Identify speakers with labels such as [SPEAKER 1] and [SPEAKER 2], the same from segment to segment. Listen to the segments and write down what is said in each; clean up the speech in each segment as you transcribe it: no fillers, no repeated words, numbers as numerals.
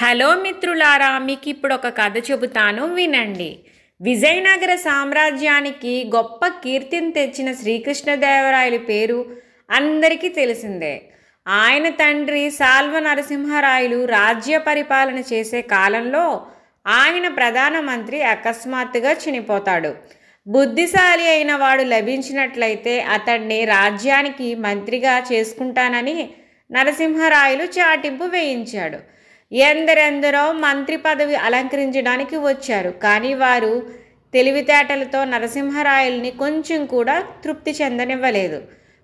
[SPEAKER 1] Hello మిత్రులారా, మీకు ఇప్పుడు ఒక కథ చెబుతాను, వినండి. విజయనగర సామ్రాజ్యానికి గొప్ప కీర్తిని తెచ్చిన శ్రీకృష్ణదేవరాయల పేరు అందరికీ తెలిసిందే. ఆయన తండ్రి సాల్వ నరసింహరాయలు రాజ్య పరిపాలన చేసే కాలంలో ఆయన ప్రధానమంత్రి అకస్మాత్తుగా చనిపోతాడు. బుద్ధిశాలి అయిన వాడు లభించినట్లయితే అతన్ని రాజ్యానికి మంత్రిగా చేసుకుంటానని నరసింహరాయలు చాటింపు వేయించాడు. ఎందరెందరో మంత్రి పదవి అలంకరించడానికి వచ్చారు. కానీ వారు తెలివితేటలతో నరసింహరాయల్ని కొంచెం కూడా తృప్తి చెందనివ్వలేదు.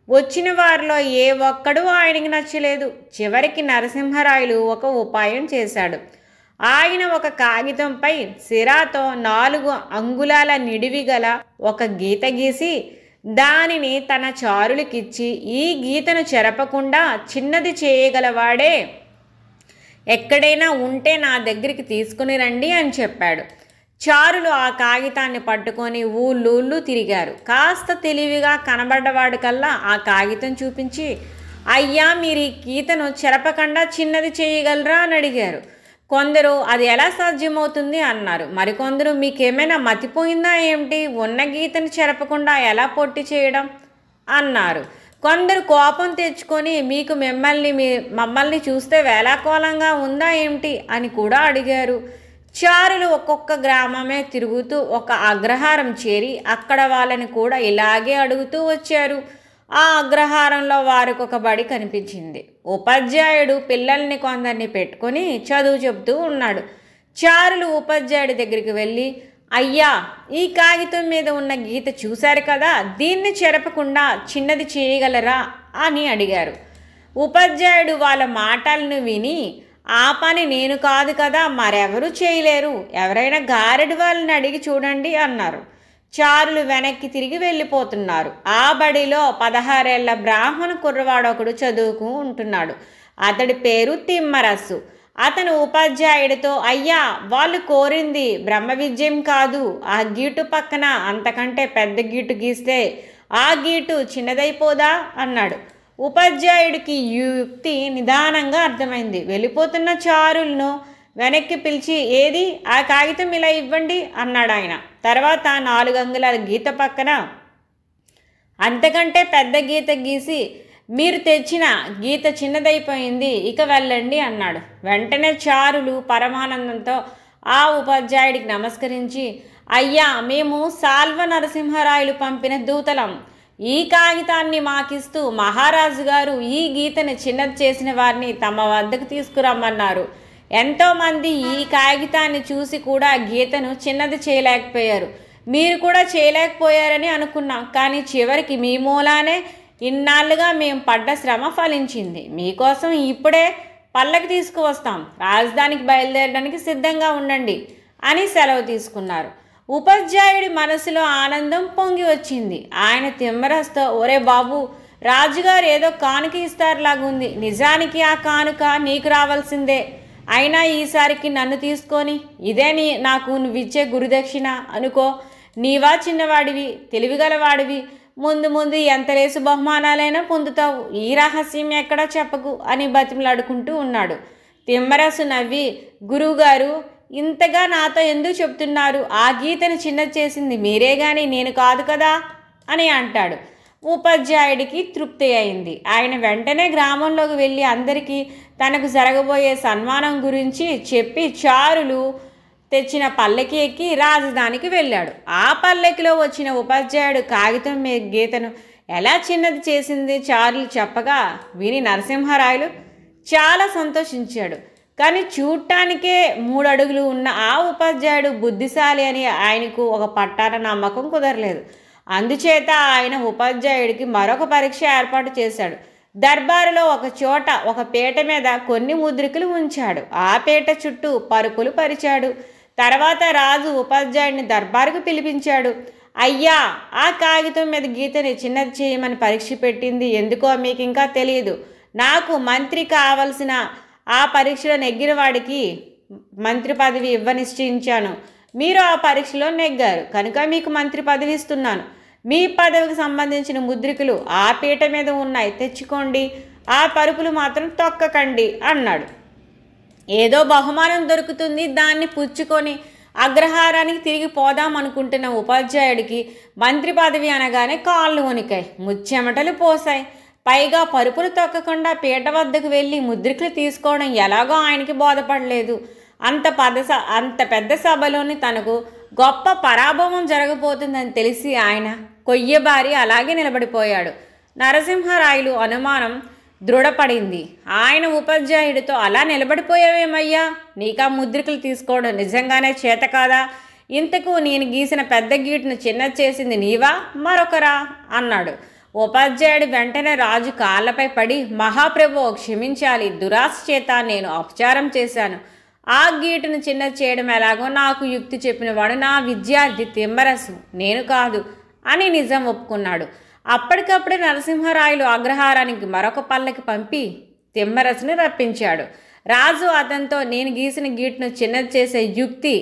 [SPEAKER 1] వచ్చిన వారిలో ఏ ఒక్కడూ ఆయనకి నచ్చలేదు. చివరికి నరసింహరాయలు ఒక ఉపాయం చేశాడు. ఆయన ఒక కాగితంపై సిరాతో 4 అంగుళాల నిడివి గల ఒక గీత గీసి దానిని తన చారులకిచ్చి, ఈ గీతను చెరపకుండా చిన్నది చేయగలవాడే ఎక్కడైనా ఉంటే నా దగ్గరికి తీసుకుని రండి అని చెప్పాడు. చారులు ఆ కాగితాన్ని పట్టుకొని ఊళ్ళూళ్ళు తిరిగారు. కాస్త తెలివిగా కనబడ్డవాడు కల్లా ఆ కాగితం చూపించి, అయ్యా, మీరు ఈ గీతను చెరపకుండా చిన్నది చేయగలరా అని అడిగారు. కొందరు అది ఎలా సాధ్యమవుతుంది అన్నారు. మరికొందరు మీకేమైనా మతిపోయిందా ఏమిటి, ఉన్న గీతను చెరపకుండా ఎలా పొట్టి చేయడం అన్నారు. కొందరు కోపం తెచ్చుకొని మీకు మమ్మల్ని చూస్తే వేలాకోలంగా ఉందా ఏమిటి అని కూడా అడిగారు. చారులు ఒక్కొక్క గ్రామమే తిరుగుతూ ఒక అగ్రహారం చేరి అక్కడ వాళ్ళని కూడా ఇలాగే అడుగుతూ వచ్చారు. ఆ అగ్రహారంలో వారికి ఒక బడి కనిపించింది. ఉపాధ్యాయుడు పిల్లల్ని కొందరిని పెట్టుకొని చదువు చెబుతూ ఉన్నాడు. చారులు ఉపాధ్యాయుడి దగ్గరికి వెళ్ళి, అయ్యా, ఈ కాగితం మీద ఉన్న గీత చూశారు కదా, దీన్ని చెరపకుండా చిన్నది చేయగలరా అని అడిగారు. ఉపాధ్యాయుడు వాళ్ళ మాటలను విని, ఆ పని నేను కాదు కదా, మరెవరూ చేయలేరు, ఎవరైనా గారెడి వాళ్ళని అడిగి చూడండి అన్నారు. చారులు వెనక్కి తిరిగి వెళ్ళిపోతున్నారు. ఆ బడిలో 16 ఏళ్ల బ్రాహ్మణ కుర్రవాడొకడు చదువుకు ఉంటున్నాడు. అతడి పేరు తిమ్మరస్సు. అతను ఉపాధ్యాయుడితో, అయ్యా, వాళ్ళు కోరింది బ్రహ్మ విద్యం కాదు, ఆ గీటు పక్కన అంతకంటే పెద్ద గీటు గీస్తే ఆ గీటు చిన్నదైపోదా అన్నాడు. ఉపాధ్యాయుడికి యుక్తి నిదానంగా అర్థమైంది. వెళ్ళిపోతున్న చారులను వెనక్కి పిలిచి, ఏది ఆ కాగితం ఇలా ఇవ్వండి అన్నాడు ఆయన. తర్వాత 4 అంగుళాల గీత పక్కన అంతకంటే పెద్ద గీత గీసి, మీరు తెచ్చిన గీత చిన్నదైపోయింది, ఇక వెళ్ళండి అన్నాడు. వెంటనే చారులు పరమానందంతో ఆ ఉపాధ్యాయుడికి నమస్కరించి, అయ్యా, మేము సాల్వ నరసింహరాయలు పంపిన దూతలం. ఈ కాగితాన్ని మాకిస్తూ మహారాజు గారు ఈ గీతను చిన్నది చేసిన వారిని తమ వద్దకు తీసుకురమ్మన్నారు. ఎంతోమంది ఈ కాగితాన్ని చూసి కూడా గీతను చిన్నది చేయలేకపోయారు. మీరు కూడా చేయలేకపోయారని అనుకున్నాం. కానీ చివరికి మీ మూలానే ఇన్నాళ్ళుగా మేము పడ్డ శ్రమ ఫలించింది. మీకోసం ఇప్పుడే పల్లకి తీసుకువస్తాం. రాజధానికి బయలుదేరడానికి సిద్ధంగా ఉండండి అని సెలవు తీసుకున్నారు. ఉపాధ్యాయుడి మనసులో ఆనందం పొంగి వచ్చింది. ఆయన తిమ్మరస్తో, ఒరే బాబు, రాజుగారు ఏదో కానుక ఇస్తారులాగుంది. నిజానికి ఆ కానుక నీకు రావాల్సిందే. అయినా ఈసారికి నన్ను తీసుకొని ఇదే నాకు నువ్విచ్చే గురుదక్షిణ అనుకో. నీవా చిన్నవాడివి, తెలివిగలవాడివి, ముందు ముందు ఎంత రేసు బహుమానాలైనా పొందుతావు. ఈ రహస్యం ఎక్కడా చెప్పకు అని బతిమలాడుకుంటూ ఉన్నాడు. తిమ్మరసు నవ్వి, గురువుగారు, ఇంతగా నాతో ఎందుకు చెప్తున్నారు? ఆ గీతను చిన్నది చేసింది మీరే గాని నేను కాదు కదా అని అంటాడు. ఉపాధ్యాయుడికి తృప్తి అయింది. ఆయన వెంటనే గ్రామంలోకి వెళ్ళి అందరికీ తనకు జరగబోయే సన్మానం గురించి చెప్పి చారులు తెచ్చిన పల్లకి ఎక్కి రాజధానికి వెళ్ళాడు. ఆ పల్లకిలో వచ్చిన ఉపాధ్యాయుడు కాగితం మీద గీతను ఎలా చిన్నది చేసింది చారులు చెప్పగా విని నరసింహరాయలు చాలా సంతోషించాడు. కానీ చూడటానికే 3 అడుగులు ఉన్న ఆ ఉపాధ్యాయుడు బుద్ధిశాలి అని ఆయనకు ఒక పట్టాన నమ్మకం కుదరలేదు. అందుచేత ఆయన ఉపాధ్యాయుడికి మరొక పరీక్ష ఏర్పాటు చేశాడు. దర్బారులో ఒక చోట ఒక పీట మీద కొన్ని ముద్రికలు ఉంచాడు. ఆ పీట చుట్టూ పరుపులు పరిచాడు. తర్వాత రాజు ఉపాధ్యాయుడిని దర్బారుకు పిలిపించాడు. అయ్యా, ఆ కాగితం మీద గీతని చిన్నది చేయమని పరీక్ష పెట్టింది ఎందుకో మీకు ఇంకా తెలియదు. నాకు మంత్రి కావలసిన ఆ పరీక్షలో నెగ్గిన వాడికి మంత్రి పదవి నిశ్చయించాను. మీరు ఆ పరీక్షలో నెగ్గారు కనుక మీకు మంత్రి పదవి ఇస్తున్నాను. మీ పదవికి సంబంధించిన ముద్రికలు ఆ పీట మీద ఉన్నాయి, తెచ్చుకోండి. ఆ పరుపులు మాత్రం తొక్కకండి అన్నాడు. ఏదో బహుమానం దొరుకుతుంది, దాన్ని పుచ్చుకొని అగ్రహారానికి తిరిగి పోదాం అనుకుంటున్న ఉపాధ్యాయుడికి మంత్రి పదవి అనగానే కాళ్ళు వణికాయి, ముచ్చెమటలు పోసాయి. పైగా పరుపులు తొక్కకుండా పీట వద్దకు వెళ్ళి ముద్రికలు తీసుకోవడం ఎలాగో ఆయనకి బోధపడలేదు. అంత పెద్ద సభలోని తనకు గొప్ప పరాభవం జరగబోతుందని తెలిసి ఆయన కొయ్యబారి అలాగే నిలబడిపోయాడు. నరసింహరాయలు అనుమానం దృఢపడింది. ఆయన ఉపాధ్యాయుడితో, అలా నిలబడిపోయావేమయ్యా, నీకా ముద్రికలు తీసుకోవడం నిజంగానే చేత కాదా? ఇంతకు నేను గీసిన పెద్ద గీటును చిన్నది చేసింది నీవా మరొకరా అన్నాడు. ఉపాధ్యాయుడు వెంటనే రాజు కాళ్ళపై పడి, మహాప్రభు క్షమించాలి, దురాశ చేత నేను అపచారం చేశాను. ఆ గీటును చిన్నది చేయడం ఎలాగో నాకు యుక్తి చెప్పినవాడు నా విద్యార్థి తిమ్మరసు, నేను కాదు అని నిజం ఒప్పుకున్నాడు. అప్పటికప్పుడే నరసింహరాయలు అగ్రహారానికి మరొక పల్లకి పంపి తిమ్మరసుని రప్పించాడు. రాజు అతనితో, నేను గీసిన గీటును చిన్నది చేసే యుక్తి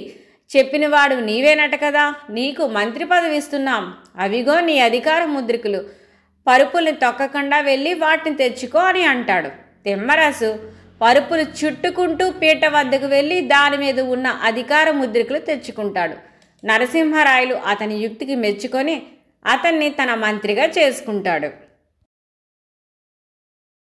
[SPEAKER 1] చెప్పినవాడు నీవేనట కదా, నీకు మంత్రి పదవి ఇస్తున్నాం, అవిగో నీ అధికార ముద్రికలు, పరుపుల్ని తొక్కకుండా వెళ్ళి వాటిని తెచ్చుకో అని అంటాడు. తిమ్మరసు పరుపులు చుట్టుకుంటూ పీట వద్దకు వెళ్ళి దాని మీద ఉన్న అధికార ముద్రికలు తెచ్చుకుంటాడు. నరసింహరాయలు అతని యుక్తికి మెచ్చుకొని అతన్ని తన మంత్రిగా చేసుకుంటాడు.